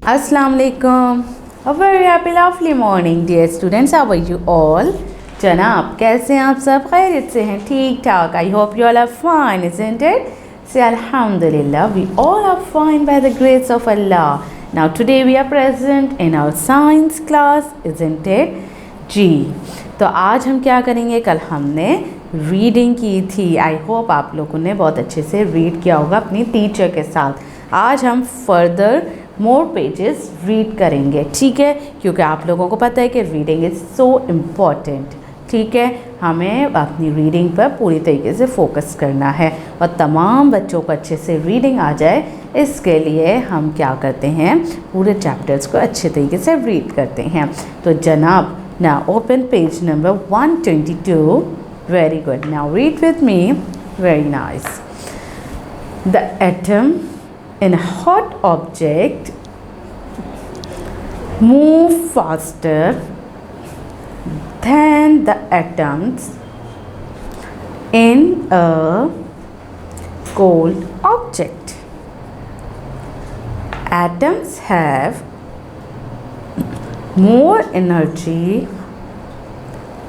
Assalamu alaikum. A very happy lovely morning dear students. How are you all? जनाब कैसे हैं आप सब? खैरियत से हैं? ठीक ठाक. I hope you all are fine, isn't it? Say Alhamdulillah, we all are fine by the grace of Allah. Now today we are present in our science class, isn't it? जी, तो आज हम क्या करेंगे? कल हमने रीडिंग की थी. I hope आप लोगों ने बहुत अच्छे से रीड किया होगा अपनी टीचर के साथ. आज हम फर्दर मोर पेजेस रीड करेंगे, ठीक है, क्योंकि आप लोगों को पता है कि रीडिंग इज़ सो इम्पॉर्टेंट. ठीक है, हमें अपनी रीडिंग पर पूरी तरीके से फोकस करना है और तमाम बच्चों को अच्छे से रीडिंग आ जाए. इसके लिए हम क्या करते हैं, पूरे चैप्टर्स को अच्छे तरीके से रीड करते हैं. तो जनाब, now open page number 122. Very good. Now read with me. Very nice. The atom in a hot object move faster than the atoms in a cold object. Atoms have more energy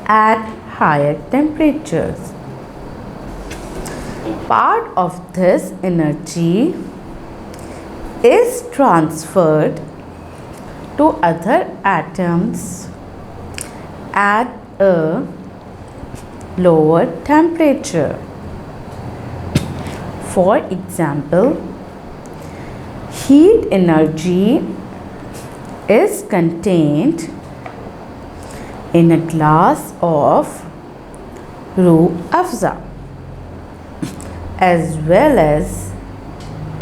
at higher temperatures. Part of this energy is transferred to other atoms at a lower temperature. For example, heat energy is contained in a glass of Rooh Afza as well as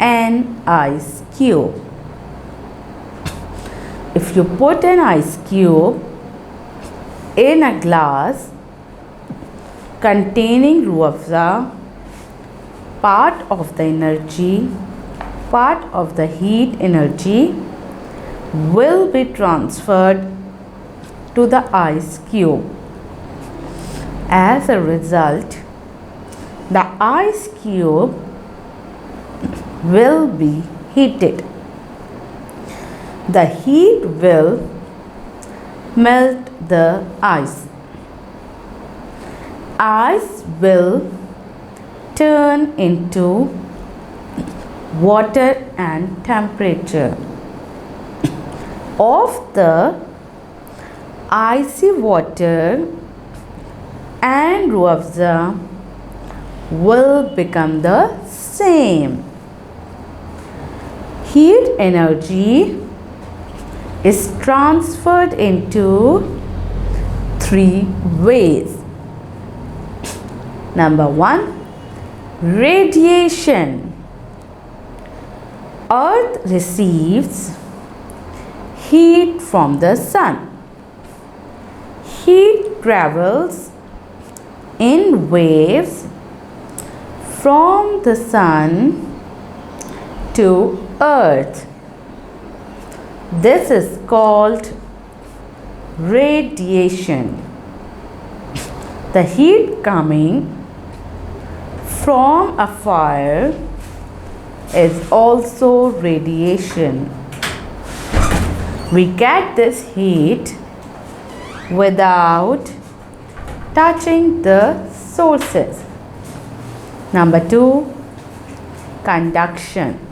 an ice cube. If you put an ice cube in a glass containing Rooh Afza, part of the heat energy will be transferred to the ice cube. As a result, the ice cube will be heated. The heat will melt the ice. Ice will turn into water, and temperature of the icy water and Rooh Afza will become the same. Heat energy is transferred into three ways. Number one, radiation. Earth receives heat from the sun. Heat travels in waves from the sun to earth. This is called radiation. The heat coming from a fire is also radiation. We get this heat without touching the sources. Number two, conduction.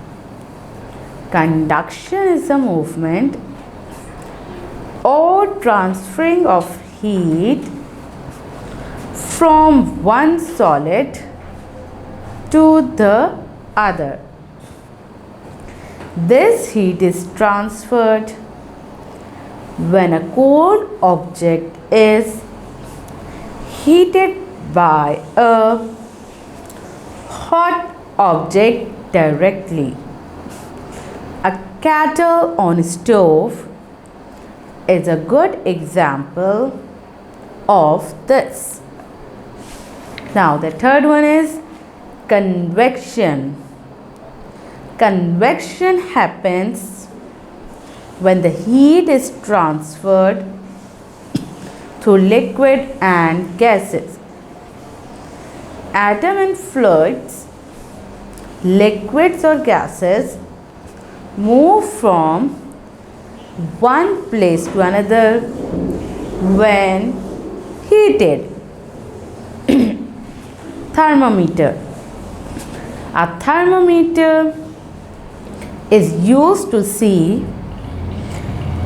Conduction is a movement or transferring of heat from one solid to the other. This heat is transferred when a cold object is heated by a hot object directly. A kettle on a stove is a good example of this. Now the third one is convection. Convection happens when the heat is transferred through liquid and gases. Atom in fluids, liquids or gases move from one place to another when heated. Thermometer. A thermometer is used to see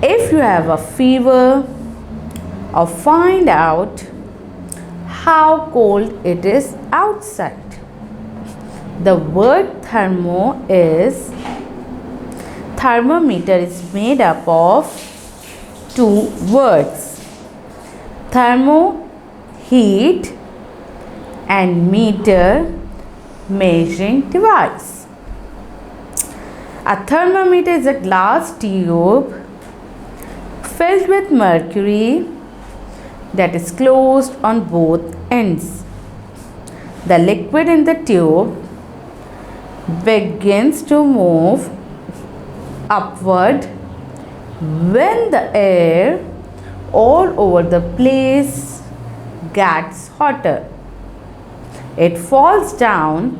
if you have a fever or find out how cold it is outside. The word thermometer is made up of two words, thermo, heat, and meter, measuring device. A thermometer is a glass tube filled with mercury that is closed on both ends. The liquid in the tube begins to move upward when the air all over the place gets hotter. It falls down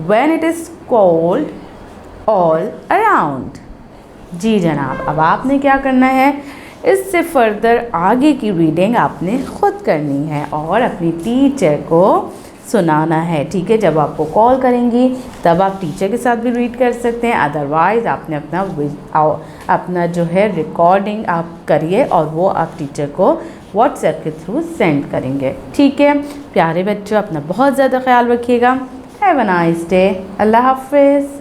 when it is cold all around. जी जनाब, अब आपने क्या करना है, इससे further आगे की reading आपने खुद करनी है और अपनी टीचर को सुनाना है, ठीक है। जब आपको कॉल करेंगी तब आप टीचर के साथ भी रीड कर सकते हैं, अदरवाइज़ आपने अपना जो है रिकॉर्डिंग आप करिए और वो आप टीचर को व्हाट्सएप के थ्रू सेंड करेंगे, ठीक है। प्यारे बच्चों, अपना बहुत ज़्यादा ख्याल रखिएगा। Have a nice day. Allah हाफिज़।